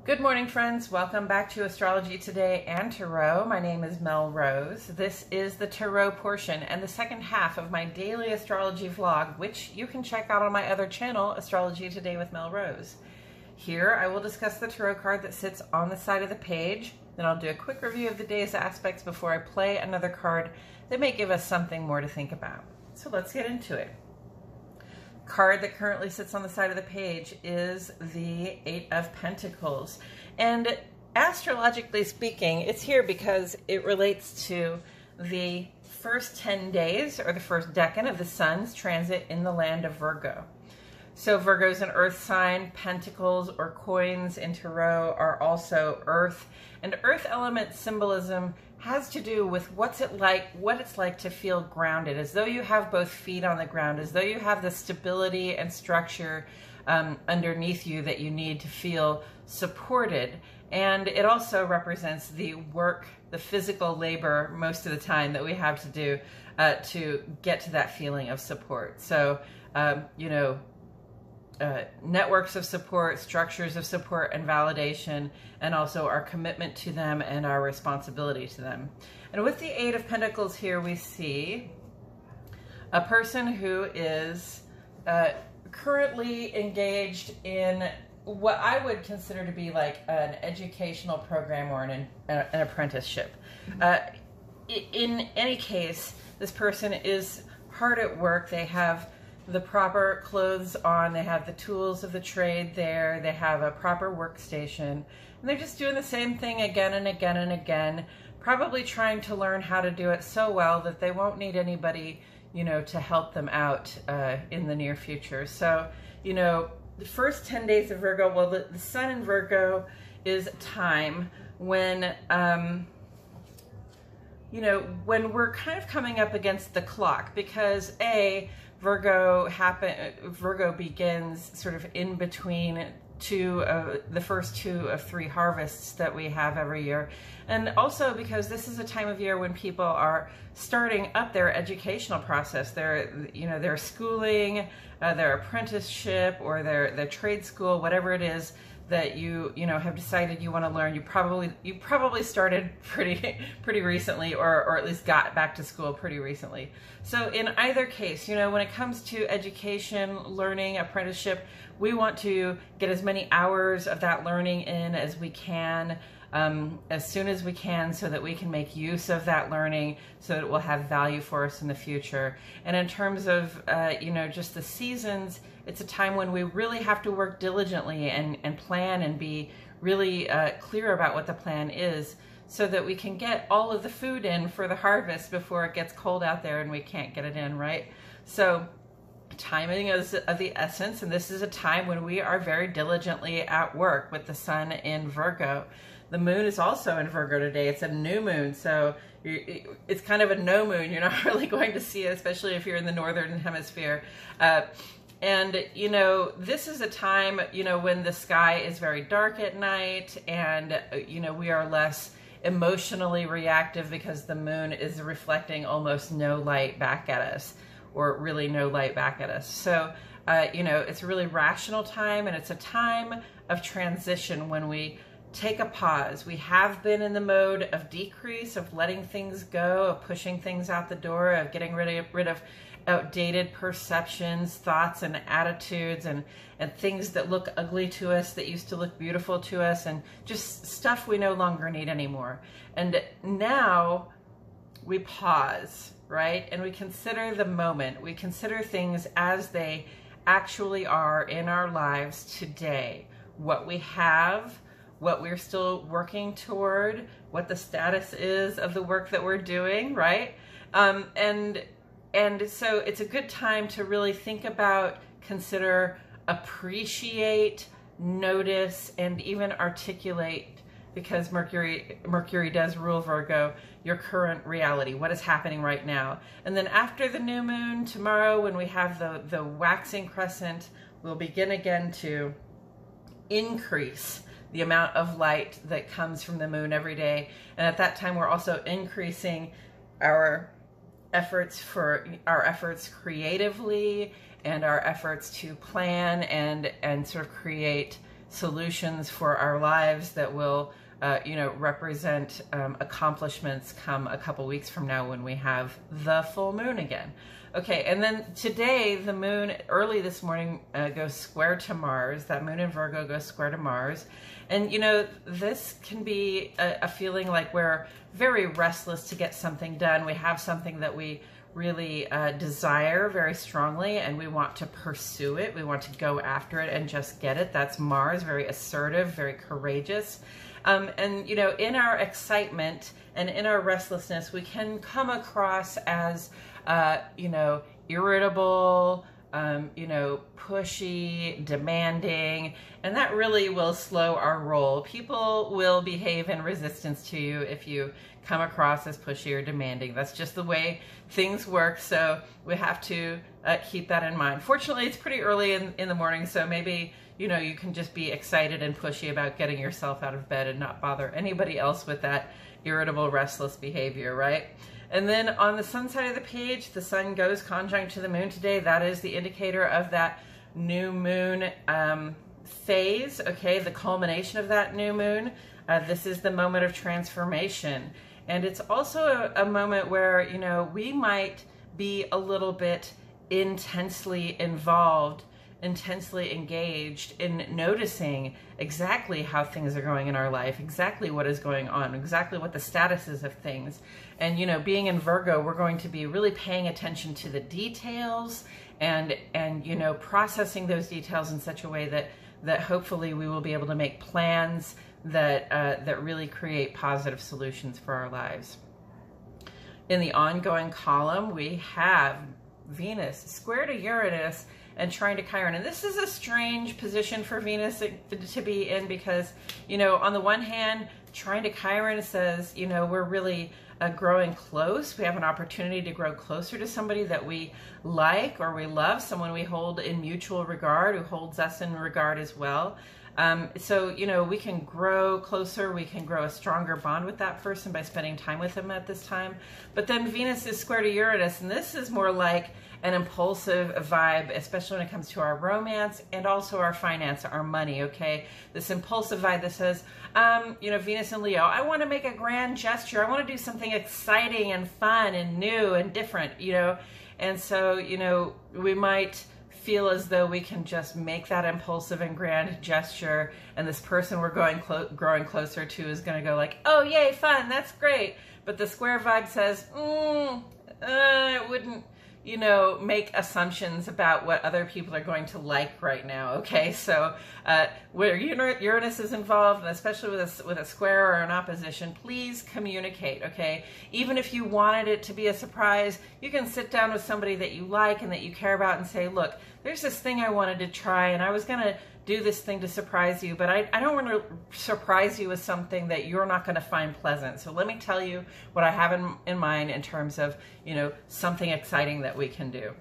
Good morning, friends. Welcome back to Astrology Today and Tarot. My name is Mel Rose. This is the Tarot portion and the second half of my daily astrology vlog, which you can check out on my other channel, Astrology Today with Mel Rose. Here, I will discuss the tarot card that sits on the side of the page. Then I'll do a quick review of the day's aspects before I play another card that may give us something more to think about. So let's get into it. Card that currently sits on the side of the page is the Eight of Pentacles. And astrologically speaking, it's here because it relates to the first 10 days or the first decan of the sun's transit in the land of Virgo. So Virgo is an earth sign. Pentacles or coins in tarot are also earth. And earth element symbolism has to do with what it's like to feel grounded, as though you have both feet on the ground, as though you have the stability and structure underneath you that you need to feel supported. And it also represents the work, the physical labor most of the time that we have to do to get to that feeling of support. So, networks of support, structures of support and validation, and also our commitment to them and our responsibility to them. And with the Eight of Pentacles here, we see a person who is currently engaged in what I would consider to be like an educational program or an apprenticeship. In any case, this person is hard at work. They have the proper clothes on, they have the tools of the trade there, they have a proper workstation, and they're just doing the same thing again and again and again, probably trying to learn how to do it so well that they won't need anybody, to help them out in the near future. So, the first 10 days of Virgo, well, the sun in Virgo is a time when, when we're kind of coming up against the clock, because Virgo begins sort of in between the first two of three harvests that we have every year. And also because this is a time of year when people are starting up their educational process, their schooling, their apprenticeship, or their trade school, whatever it is that you have decided you want to learn. You probably started pretty recently, or at least got back to school pretty recently. So in either case, when it comes to education, learning, apprenticeship, we want to get as many hours of that learning in as we can, as soon as we can, so that we can make use of that learning so that it will have value for us in the future. And in terms of just the seasons, it's a time when we really have to work diligently and plan and be really clear about what the plan is, so that we can get all of the food in for the harvest before it gets cold out there and we can't get it in, right? So timing is of the essence, and this is a time when we are very diligently at work with the sun in Virgo. The moon is also in Virgo today. It's a new moon, so it's kind of a no moon. You're not really going to see it, especially if you're in the northern hemisphere. And, this is a time, when the sky is very dark at night, and, we are less emotionally reactive because the moon is reflecting almost no light back at us, or really no light back at us. So, it's a really rational time, and it's a time of transition when we take a pause. We have been in the mode of decrease, of letting things go, of pushing things out the door, of getting rid of outdated perceptions, thoughts, and attitudes, and things that look ugly to us that used to look beautiful to us, and just stuff we no longer need anymore. And now we pause, right? And we consider the moment. We consider things as they actually are in our lives today. What we have, what we're still working toward, what the status is of the work that we're doing, right? And so it's a good time to really think about, consider, appreciate, notice, and even articulate, because Mercury does rule Virgo, your current reality, what is happening right now. And then after the new moon, tomorrow, when we have the waxing crescent, we'll begin again to increase the amount of light that comes from the moon every day. And at that time, we're also increasing our efforts creatively, and our efforts to plan and sort of create solutions for our lives that will represent accomplishments come a couple weeks from now when we have the full moon again. Okay, and then today the moon early this morning goes square to Mars. That moon in Virgo goes square to Mars. And this can be a feeling like we're very restless to get something done. We have something that we really desire very strongly, and we want to pursue it. We want to go after it and just get it. That's Mars, very assertive, very courageous. And in our excitement and in our restlessness, we can come across as, irritable, pushy, demanding, and that really will slow our roll. People will behave in resistance to you if you come across as pushy or demanding. That's just the way things work, so we have to keep that in mind. Fortunately, it's pretty early in the morning, so maybe you can just be excited and pushy about getting yourself out of bed and not bother anybody else with that irritable, restless behavior, right? And then on the sun side of the page, the sun goes conjunct to the moon today. That is the indicator of that new moon phase, okay, the culmination of that new moon. This is the moment of transformation. And it's also a moment where, we might be a little bit intensely involved, intensely engaged in noticing exactly how things are going in our life, exactly what is going on, exactly what the status is of things. And being in Virgo, we're going to be really paying attention to the details and processing those details in such a way that hopefully we will be able to make plans that really create positive solutions for our lives. In the ongoing column, we have Venus square to Uranus and trine to Chiron. And this is a strange position for Venus to be in because, on the one hand, trine to Chiron says, we're really growing close. We have an opportunity to grow closer to somebody that we like or we love, someone we hold in mutual regard, who holds us in regard as well. So, we can grow closer, we can grow a stronger bond with that person by spending time with them at this time. But then Venus is square to Uranus, and this is more like an impulsive vibe, especially when it comes to our romance and also our finance, our money, okay? This impulsive vibe that says, Venus and Leo, I want to make a grand gesture. I want to do something exciting and fun and new and different, And so, we might feel as though we can just make that impulsive and grand gesture, and this person we're growing closer to is going to go like, oh, yay, fun, that's great. But the square vibe says, it wouldn't, make assumptions about what other people are going to like right now, okay? So where Uranus is involved, and especially with a square or an opposition, please communicate, okay? Even if you wanted it to be a surprise, you can sit down with somebody that you like and that you care about and say, look, there's this thing I wanted to try, and I was going to do this thing to surprise you, but I don't want to surprise you with something that you're not going to find pleasant. So let me tell you what I have in mind in terms of, something exciting that we can do.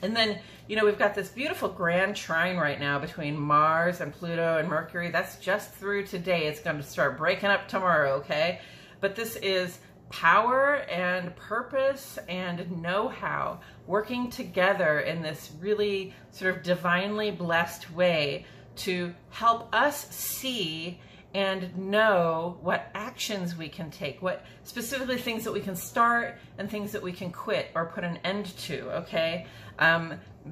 And then, we've got this beautiful grand trine right now between Mars and Pluto and Mercury. That's just through today. It's going to start breaking up tomorrow, okay? But this is power and purpose and know-how working together in this really sort of divinely blessed way to help us see and know what actions we can take, what specifically things that we can start and things that we can quit or put an end to, okay?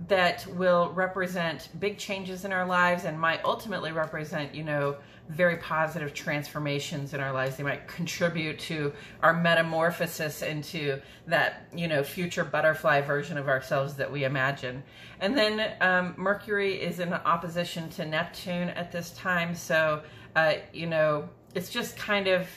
That will represent big changes in our lives and might ultimately represent, very positive transformations in our lives. They might contribute to our metamorphosis into that, future butterfly version of ourselves that we imagine. And then Mercury is in opposition to Neptune at this time. So, it's just kind of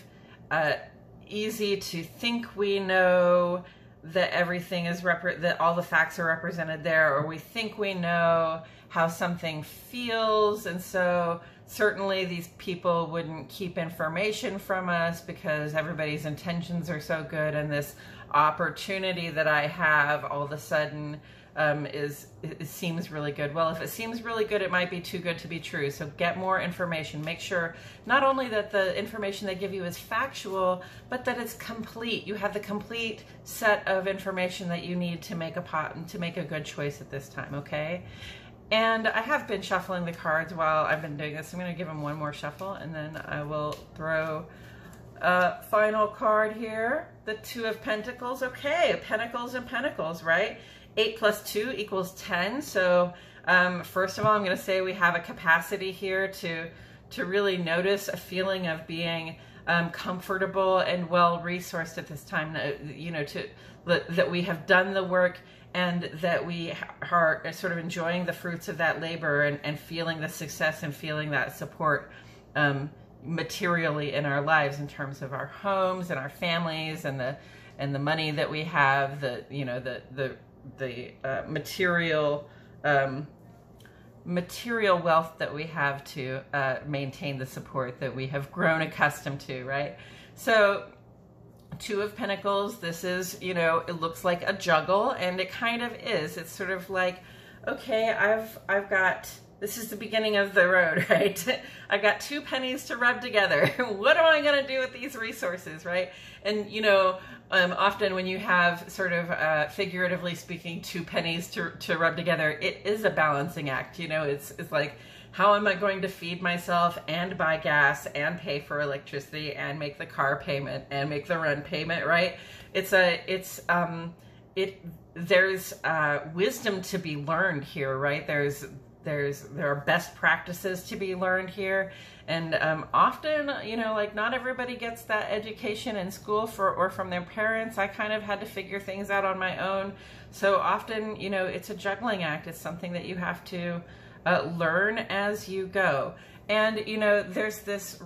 easy to think we know that everything is that all the facts are represented there, or we think we know how something feels, and so certainly these people wouldn't keep information from us because everybody's intentions are so good, and this opportunity that I have all of a sudden it seems really good. Well, if it seems really good, it might be too good to be true. So get more information. Make sure not only that the information they give you is factual, but that it's complete. You have the complete set of information that you need to make a good choice at this time, okay? And I have been shuffling the cards while I've been doing this. I'm going to give them one more shuffle, and then I will throw a final card here. The Two of Pentacles. Okay, Pentacles and Pentacles, right? 8 plus 2 equals 10. So first of all, I'm going to say we have a capacity here to really notice a feeling of being comfortable and well-resourced at this time, you know, that we have done the work and that we are sort of enjoying the fruits of that labor and feeling the success and feeling that support materially in our lives, in terms of our homes and our families and the money that we have, the material wealth that we have to maintain the support that we have grown accustomed to, right? So Two of Pentacles, this is, you know, it looks like a juggle, and it kind of is. It's sort of like, okay, I've got, this is the beginning of the road, right? I've got 2 pennies to rub together. What am I going to do with these resources, right? And, you know, often when you have sort of, figuratively speaking, 2 pennies to rub together, it is a balancing act. You know, it's like, how am I going to feed myself and buy gas and pay for electricity and make the car payment and make the rent payment, right? There's wisdom to be learned here, right? There are best practices to be learned here. And often, you know, like, not everybody gets that education in school or from their parents. I kind of had to figure things out on my own. So often, you know, it's a juggling act. It's something that you have to learn as you go. And, you know, there's this,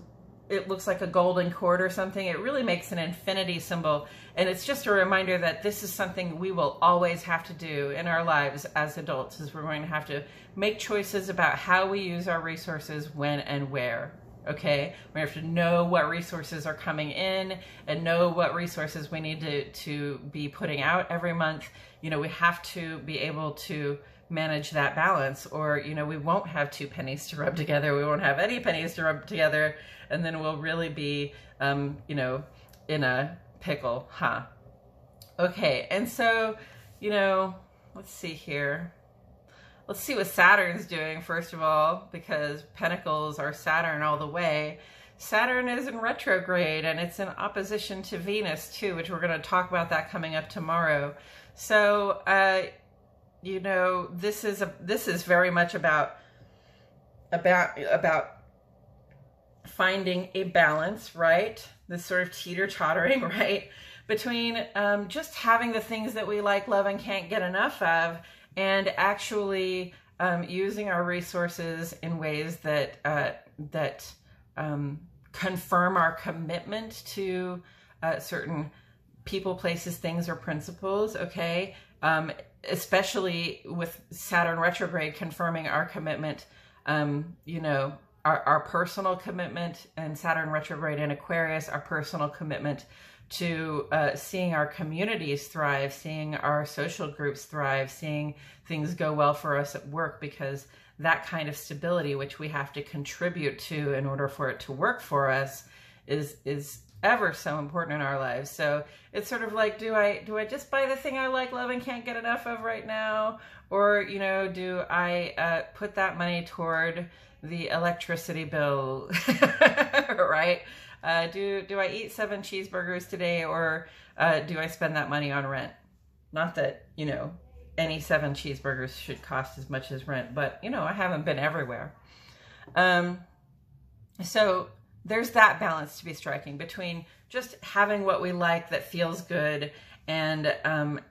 it looks like a golden cord or something. It really makes an infinity symbol. And it's just a reminder that this is something we will always have to do in our lives as adults, is we're going to have to make choices about how we use our resources, when and where. Okay, we have to know what resources are coming in and know what resources we need to be putting out every month. You know, we have to be able to manage that balance, or, you know, we won't have 2 pennies to rub together. We won't have any pennies to rub together, and then we'll really be, you know, in a pickle, huh? Okay, and so, you know, let's see here. Let's see what Saturn's doing, first of all, because Pentacles are Saturn all the way. Saturn is in retrograde, and it's in opposition to Venus too, which we're going to talk about that coming up tomorrow. So, you know, this is very much about finding a balance, right? This sort of teeter-tottering, right, between just having the things that we like, love, and can't get enough of, and actually using our resources in ways that confirm our commitment to certain people, places, things, or principles. Okay. Especially with Saturn retrograde, confirming our commitment, you know, our personal commitment, and Saturn retrograde in Aquarius, our personal commitment to seeing our communities thrive, seeing our social groups thrive, seeing things go well for us at work, because that kind of stability, which we have to contribute to in order for it to work for us, is ever so important in our lives. So it's sort of like, do I just buy the thing I like, love, and can't get enough of right now? Or, you know, do I put that money toward the electricity bill, right? Do I eat 7 cheeseburgers today, or do I spend that money on rent? Not that, you know, any 7 cheeseburgers should cost as much as rent, but, you know, I haven't been everywhere. So there's that balance to be striking between just having what we like that feels good and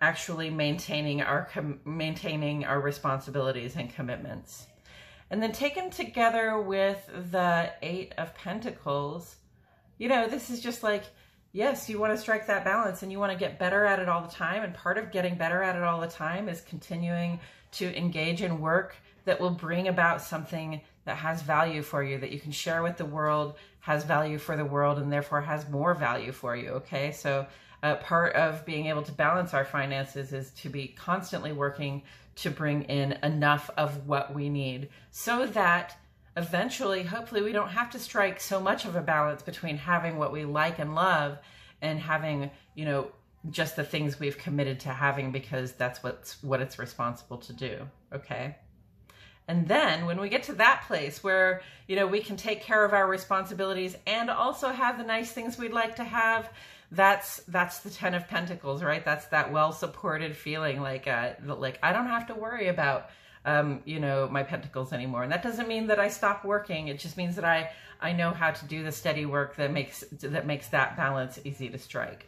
actually maintaining our responsibilities and commitments. And then taken together with the 8 of Pentacles, you know, this is just like, yes, you want to strike that balance and you want to get better at it all the time. And part of getting better at it all the time is continuing to engage in work that will bring about something that has value for you, that you can share with the world, has value for the world, and therefore has more value for you. Okay, so part of being able to balance our finances is to be constantly working to bring in enough of what we need, so that eventually, hopefully, we don't have to strike so much of a balance between having what we like and love and having, you know, just the things we've committed to having, because that's what it's responsible to do. Okay. And then when we get to that place where, you know, we can take care of our responsibilities and also have the nice things we'd like to have, that's the 10 of Pentacles, right? That's that well-supported feeling like I don't have to worry about, you know, my Pentacles anymore. And that doesn't mean that I stop working. It just means that I know how to do the steady work that makes that balance easy to strike.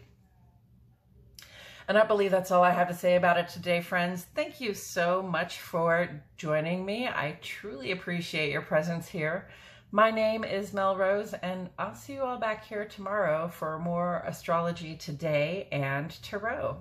And I believe that's all I have to say about it today, friends. Thank you so much for joining me. I truly appreciate your presence here. My name is Melrose, and I'll see you all back here tomorrow for more Astrology Today and Tarot.